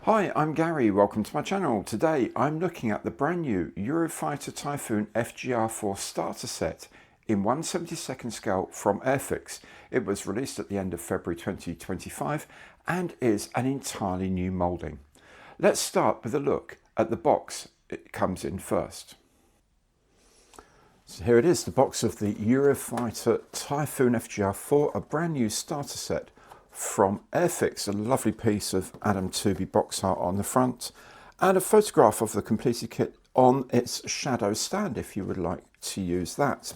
Hi, I'm Gary. Welcome to my channel. Today I'm looking at the brand new Eurofighter Typhoon FGR.4 starter set in 1/72 scale from Airfix. It was released at the end of February 2025 and is an entirely new moulding. Let's start with a look at the box it comes in first. So here it is, the box of the Eurofighter Typhoon FGR.4, a brand new starter set from Airfix. A lovely piece of Adam Tooby box art on the front and a photograph of the completed kit on its shadow stand if you would like to use that.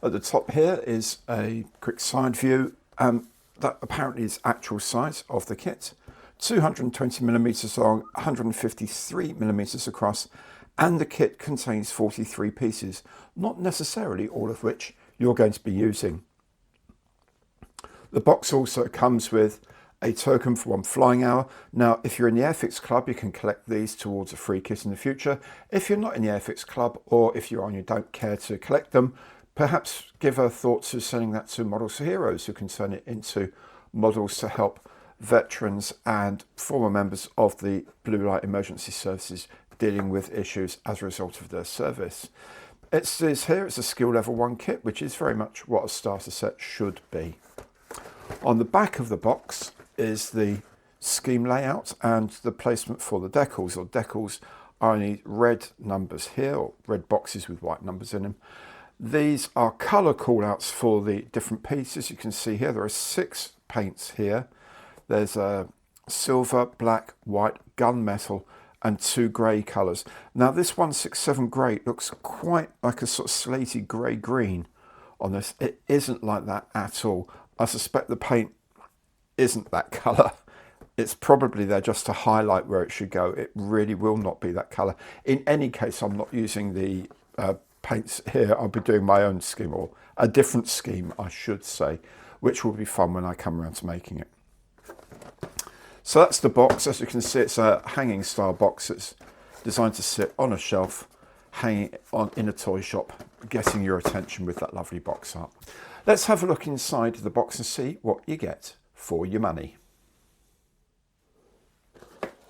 At the top here is a quick side view that apparently is actual size of the kit. 220mm long, 153mm across, and the kit contains 43 pieces, not necessarily all of which you're going to be using. The box also comes with a token for 1 flying hour. Now, if you're in the Airfix Club, you can collect these towards a free kit in the future. If you're not in the Airfix Club, or if you're on you don't care to collect them, perhaps give a thought to sending that to Models for Heroes, who can turn it into models to help veterans and former members of the Blue Light Emergency Services dealing with issues as a result of their service. It says here it's a skill level 1 kit, which is very much what a starter set should be. On the back of the box is the scheme layout and the placement for the decals. Or decals are only red numbers here, or red boxes with white numbers in them. These are colour callouts for the different pieces. You can see here there are 6 paints here. There's a silver, black, white, gunmetal and 2 grey colours. Now this 167 grey looks quite like a sort of slaty grey-green on this. It isn't like that at all. I suspect the paint isn't that colour. It's probably there just to highlight where it should go. It really will not be that colour. In any case, I'm not using the paints here. I'll be doing my own scheme, or a different scheme, I should say, which will be fun when I come around to making it. So that's the box. As you can see, it's a hanging style box. It's designed to sit on a shelf, hanging on in a toy shop, getting your attention with that lovely box art. Let's have a look inside the box and see what you get for your money.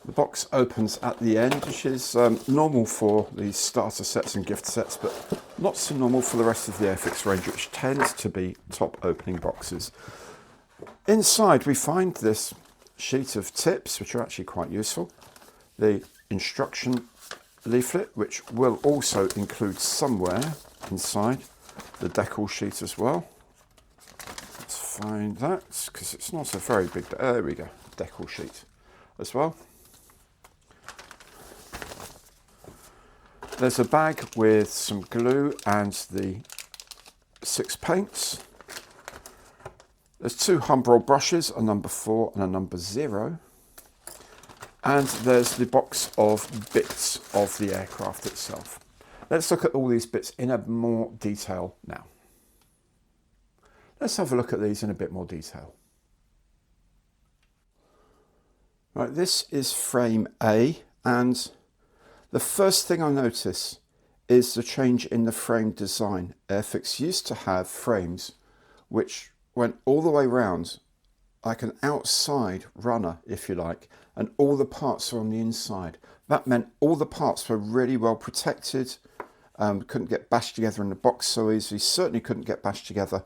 The box opens at the end, which is normal for these starter sets and gift sets, but not so normal for the rest of the Airfix range, which tends to be top opening boxes. Inside we find this sheet of tips, which are actually quite useful. The instruction leaflet, which will also include somewhere inside the decal sheet as well. Let's find that, because it's not a very big, there we go, decal sheet as well. There's a bag with some glue and the 6 paints. There's 2 Humbrol brushes, a number 4 and a number 0. And there's the box of bits of the aircraft itself. Let's look at all these bits in a more detail now. Let's have a look at these in a bit more detail. Right, this is frame A, and the first thing I notice is the change in the frame design. Airfix used to have frames which went all the way round like an outside runner, if you like, and all the parts are on the inside. That meant all the parts were really well protected, couldn't get bashed together in the box so easily, certainly couldn't get bashed together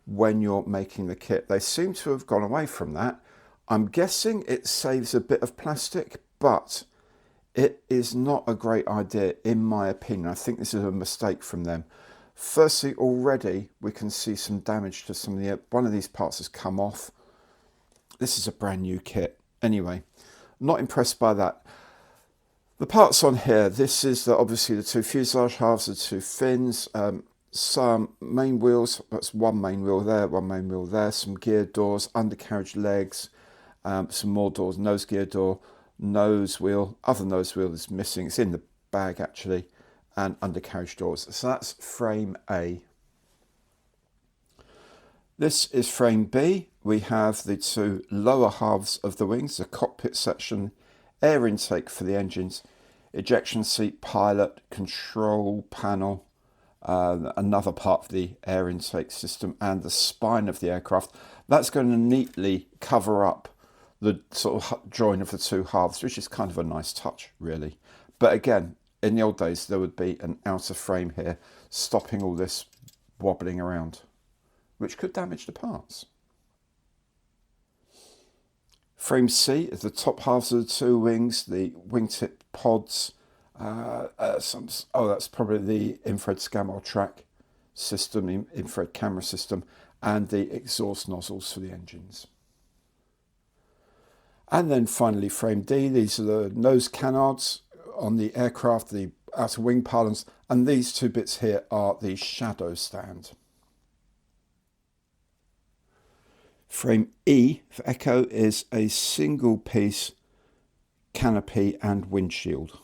when you're making the kit. They seem to have gone away from that. I'm guessing it saves a bit of plastic, but it is not a great idea in my opinion. I think this is a mistake from them. Firstly, already we can see some damage to some of the, one of these parts has come off. This is a brand new kit. Anyway, not impressed by that. The parts on here, this is obviously the 2 fuselage halves, the 2 fins, some main wheels, that's 1 main wheel there, 1 main wheel there, some gear doors, undercarriage legs, some more doors, nose gear door, nose wheel, other nose wheel is missing, it's in the bag actually, and undercarriage doors. So that's frame A. This is frame B. We have the 2 lower halves of the wings, the cockpit section, air intake for the engines, ejection seat, pilot, control panel, another part of the air intake system, and the spine of the aircraft. That's going to neatly cover up the sort of join of the two halves, which is kind of a nice touch, really. But again, in the old days, there would be an outer frame here stopping all this wobbling around, which could damage the parts. Frame C is the top halves of the two wings, the wingtip pods, that's probably the infrared SCAMR track system, the infrared camera system, and the exhaust nozzles for the engines. And then finally frame D, these are the nose canards on the aircraft, the outer wing pylons, and these two bits here are the shadow stand. Frame E for Echo is a single piece canopy and windshield.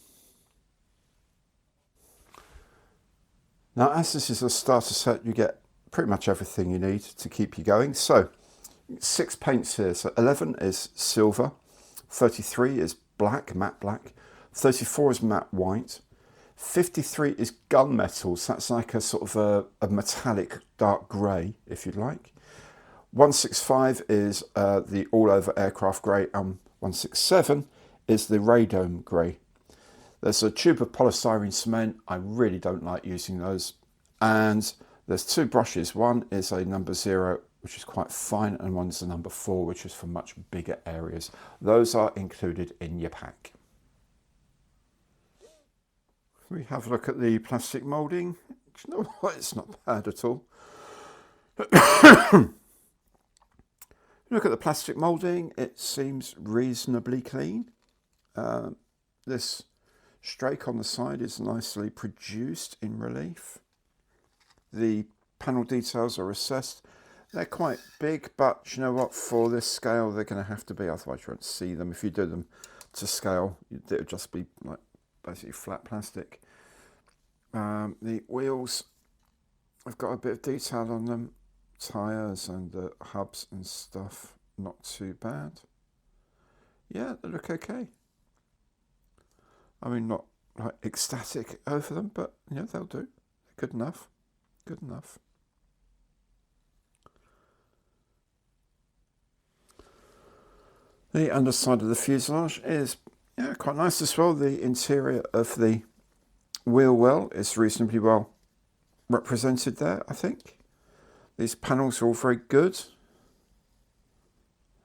Now, as this is a starter set, you get pretty much everything you need to keep you going. So 6 paints here. So 11 is silver, 33 is black, matte black, 34 is matte white, 53 is gunmetal, so that's like a sort of a metallic dark grey, if you'd like. 165 is the all-over aircraft grey, and 167 is the radome grey. There's a tube of polystyrene cement. I really don't like using those. And there's 2 brushes. One is a number 0, which is quite fine, and one's a number 4, which is for much bigger areas. Those are included in your pack. We have a look at the plastic moulding. You know what? It's not bad at all. Look at the plastic moulding. It seems reasonably clean. This strake on the side is nicely produced in relief. The panel details are assessed. They're quite big, but you know what? For this scale, they're going to have to be. Otherwise, you won't see them. If you do them to scale, it would just be like basically flat plastic. The wheels, I've got a bit of detail on them. Tyres and the hubs and stuff, not too bad. Yeah, they look okay. I mean, not like ecstatic over them, but you know, they'll do. Good enough. Good enough. The underside of the fuselage is quite nice as well. The interior of the wheel well is reasonably well represented there, I think. These panels are all very good.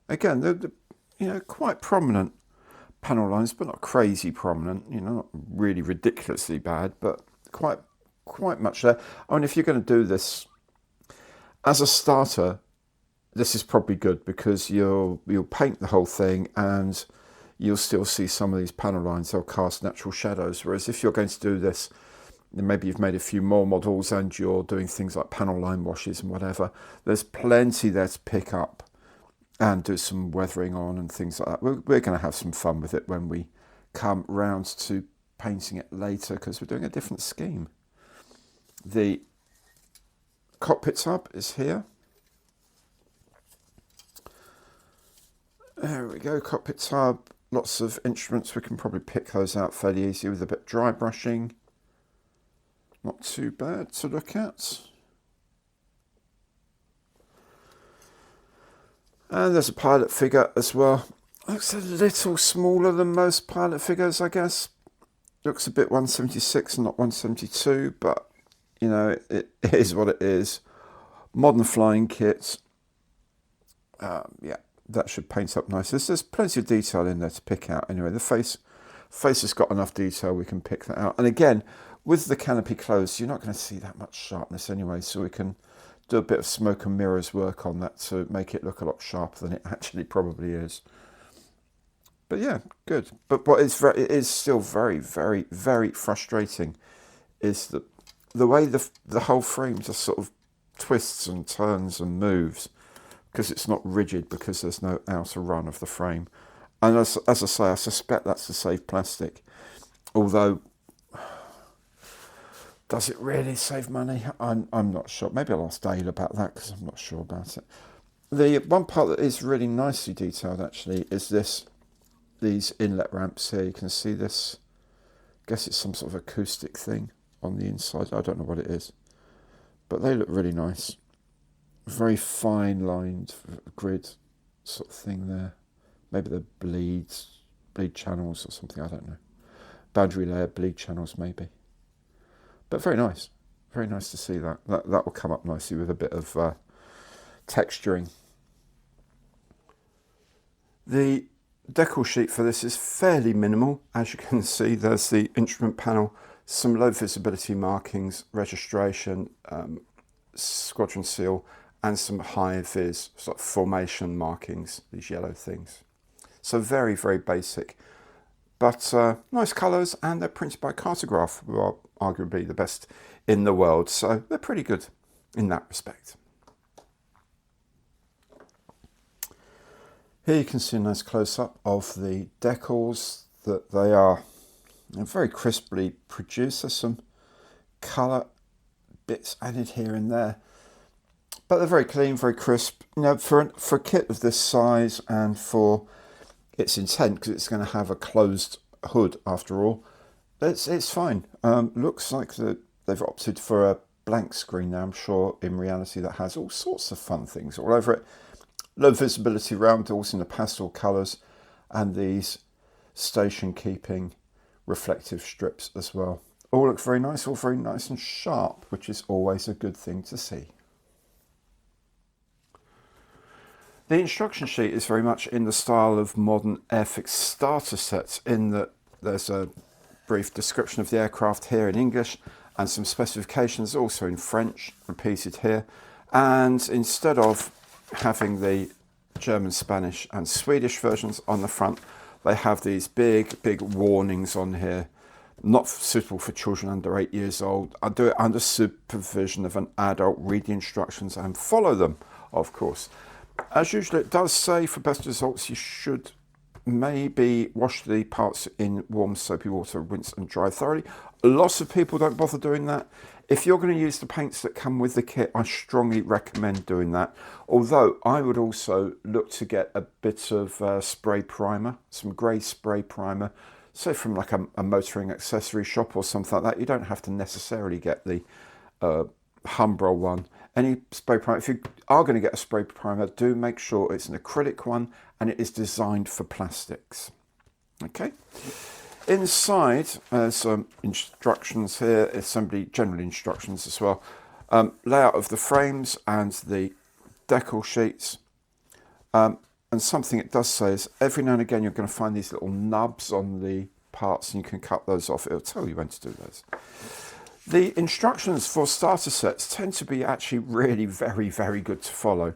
Again, they're quite prominent panel lines, but not crazy prominent. Not really ridiculously bad, but quite much there. I mean, if you're going to do this as a starter, this is probably good because you'll paint the whole thing and you'll still see some of these panel lines. They'll cast natural shadows. Whereas if you're going to do this, maybe you've made a few more models and you're doing things like panel line washes and whatever, there's plenty there to pick up and do some weathering on and things like that. We're going to have some fun with it when we come round to painting it later because we're doing a different scheme. The cockpit tub is here. There we go, cockpit tub, lots of instruments. We can probably pick those out fairly easy with a bit of dry brushing. Not too bad to look at. And there's a pilot figure as well. Looks a little smaller than most pilot figures, I guess. Looks a bit 176 and not 172, but it is what it is. Modern flying kit. Yeah, that should paint up nice. There's plenty of detail in there to pick out. Anyway, the face has got enough detail, we can pick that out. And again, with the canopy closed, you're not going to see that much sharpness anyway, so we can do a bit of smoke and mirrors work on that to make it look a lot sharper than it actually probably is. But yeah, good. But what it is still very, very, very frustrating is that the way the whole frame just sort of twists and turns and moves because it's not rigid, because there's no outer run of the frame. And as I say, I suspect that's to save plastic. Although, does it really save money? I'm not sure. Maybe I'll ask Dale about that because I'm not sure about it. The one part that is really nicely detailed actually is these inlet ramps here. You can see this. I guess it's some sort of acoustic thing on the inside. I don't know what it is, but they look really nice. Very fine lined grid sort of thing there. maybe the bleed channels or something, I don't know. Boundary layer bleed channels maybe. But very nice to see that. That will come up nicely with a bit of texturing. The decal sheet for this is fairly minimal. As you can see, there's the instrument panel, some low visibility markings, registration, squadron seal, and some high vis sort of formation markings, these yellow things. So very, very basic, but nice colours, and they're printed by Cartograph, who are arguably the best in the world, so they're pretty good in that respect. Here you can see a nice close-up of the decals, that they are very crisply produced. There's some colour bits added here and there, but they're very clean, very crisp. You know, for a kit of this size and for its intent, because it's going to have a closed hood after all, it's fine. Looks like they've opted for a blank screen now. I'm sure in reality that has all sorts of fun things all over it. Low visibility round doors in the pastel colours, and these station keeping reflective strips as well. All look very nice, all very nice and sharp, which is always a good thing to see. The instruction sheet is very much in the style of modern Airfix starter sets, in that there's a brief description of the aircraft here in English and some specifications also in French repeated here. And instead of having the German, Spanish and Swedish versions on the front, they have these big warnings on here. Not suitable for children under 8 years old. I do it under supervision of an adult. Read the instructions and follow them, of course. As usual, it does say for best results you should maybe wash the parts in warm soapy water, rinse and dry thoroughly. Lots of people don't bother doing that. If you're going to use the paints that come with the kit, I strongly recommend doing that. Although I would also look to get a bit of spray primer, some grey spray primer, say from like a motoring accessory shop or something like that. You don't have to necessarily get the Humbrol one. Any spray primer, if you are going to get a spray primer, do make sure it's an acrylic one and it is designed for plastics. Okay. Inside, there's some instructions here, assembly general instructions as well. Layout of the frames and the decal sheets. And something it does say is every now and again you're going to find these little nubs on the parts and you can cut those off. It'll tell you when to do those. The instructions for starter sets tend to be actually really very good to follow.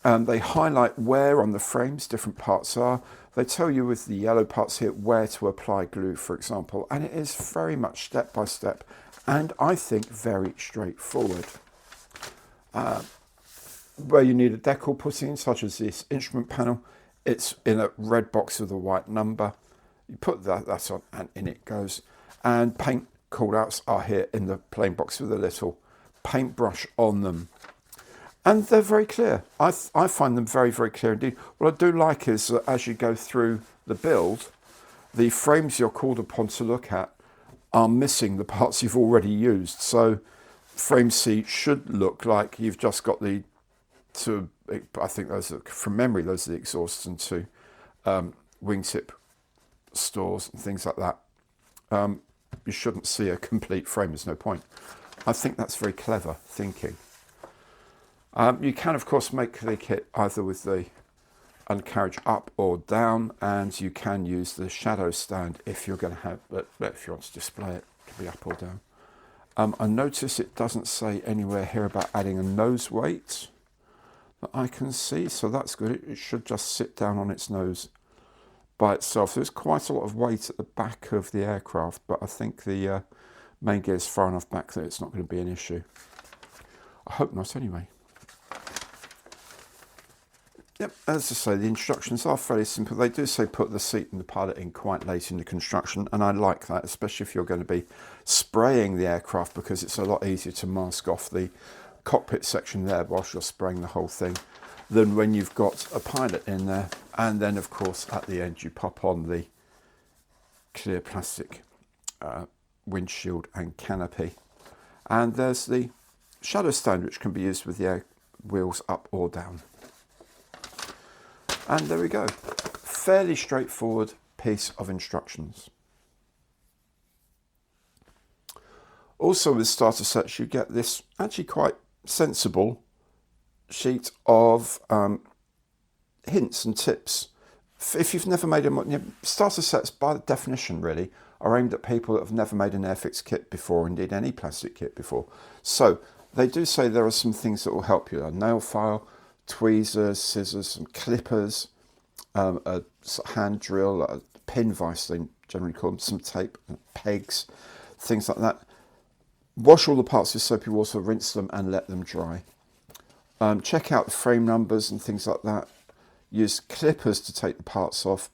They highlight where on the frames different parts are. They tell you with the yellow parts here where to apply glue, for example, and it is very much step by step and I think very straightforward. Where you need a decal putting in, such as this instrument panel, it's in a red box with a white number. You put that on and in it goes. And paint callouts are here in the plain box with a little paintbrush on them. And they're very clear. I find them very clear indeed. What I do like is that as you go through the build, the frames you're called upon to look at are missing the parts you've already used. So frame C should look like you've just got the two, I think those are, from memory, those are the exhausts and two wingtip stores and things like that. You shouldn't see a complete frame, there's no point. I think that's very clever thinking. You can of course make the kit either with the undercarriage up or down, and you can use the shadow stand if you're going to have, if you want to display it, it can be up or down. I notice it doesn't say anywhere here about adding a nose weight that I can see, so that's good. It should just sit down on its nose by itself. There's quite a lot of weight at the back of the aircraft, but I think the main gear is far enough back that it's not going to be an issue. I hope not anyway. Yep, as I say, the instructions are fairly simple. They do say put the seat and the pilot in quite late in the construction, and I like that, especially if you're going to be spraying the aircraft, because it's a lot easier to mask off the cockpit section there whilst you're spraying the whole thing than when you've got a pilot in there. And then of course at the end you pop on the clear plastic windshield and canopy, and there's the shadow stand, which can be used with the air wheels up or down. And there we go, fairly straightforward piece of instructions. Also with starter sets, you get this actually quite sensible sheet of hints and tips. If you've never made starter sets by definition really are aimed at people that have never made an Airfix kit before, indeed any plastic kit before. So they do say there are some things that will help you: a nail file, tweezers, scissors, some clippers, a hand drill, a pin vise they generally call them, some tape, pegs, things like that. Wash all the parts with soapy water, rinse them and let them dry. Check out the frame numbers and things like that. Use clippers to take the parts off.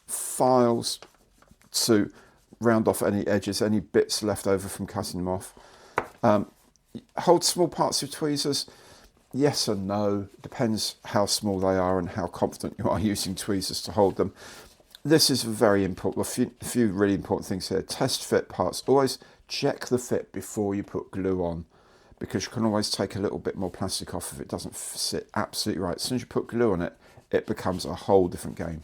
Files to round off any edges, any bits left over from cutting them off. Hold small parts with tweezers. Yes and no. Depends how small they are and how confident you are using tweezers to hold them. This is very important. A few really important things here. Test fit parts. Always check the fit before you put glue on, because you can always take a little bit more plastic off if it doesn't sit absolutely right. As soon as you put glue on it, it becomes a whole different game.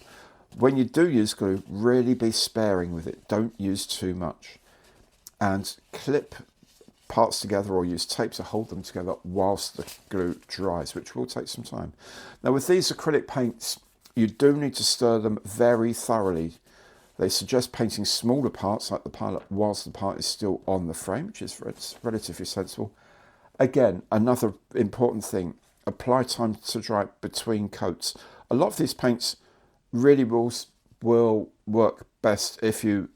When you do use glue, really be sparing with it. Don't use too much. And clip parts together or use tape to hold them together whilst the glue dries, which will take some time. Now with these acrylic paints, you do need to stir them very thoroughly. They suggest painting smaller parts like the pilot whilst the part is still on the frame, which is relatively sensible. Again, another important thing, apply time to dry between coats. A lot of these paints really will work best if you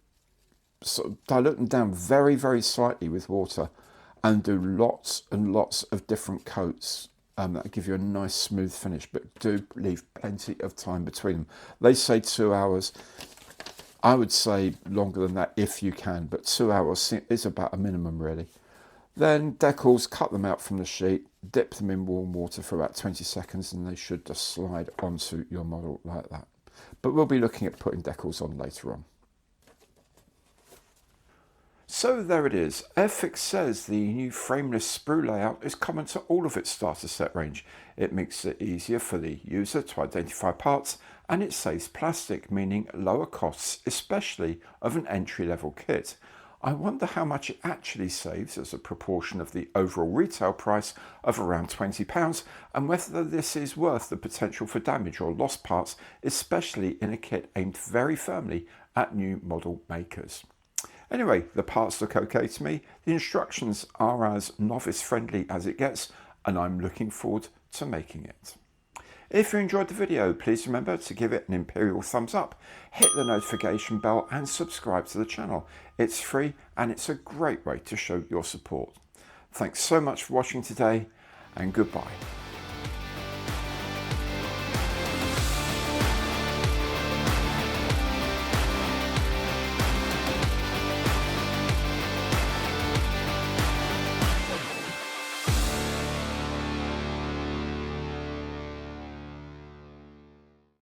sort of dilute them down very, very slightly with water and do lots and lots of different coats. That'll give you a nice smooth finish, but do leave plenty of time between them. They say 2 hours. I would say longer than that if you can, but 2 hours is about a minimum really. Then decals, cut them out from the sheet, dip them in warm water for about 20 seconds and they should just slide onto your model like that. But we'll be looking at putting decals on later on. So there it is. Airfix says the new frameless sprue layout is common to all of its starter set range. It makes it easier for the user to identify parts and it saves plastic, meaning lower costs, especially of an entry-level kit. I wonder how much it actually saves as a proportion of the overall retail price of around £20 and whether this is worth the potential for damage or lost parts, especially in a kit aimed very firmly at new model makers. Anyway, the parts look okay to me. The instructions are as novice friendly as it gets and I'm looking forward to making it. If you enjoyed the video, please remember to give it an imperial thumbs up, hit the notification bell and subscribe to the channel. It's free and it's a great way to show your support. Thanks so much for watching today and goodbye.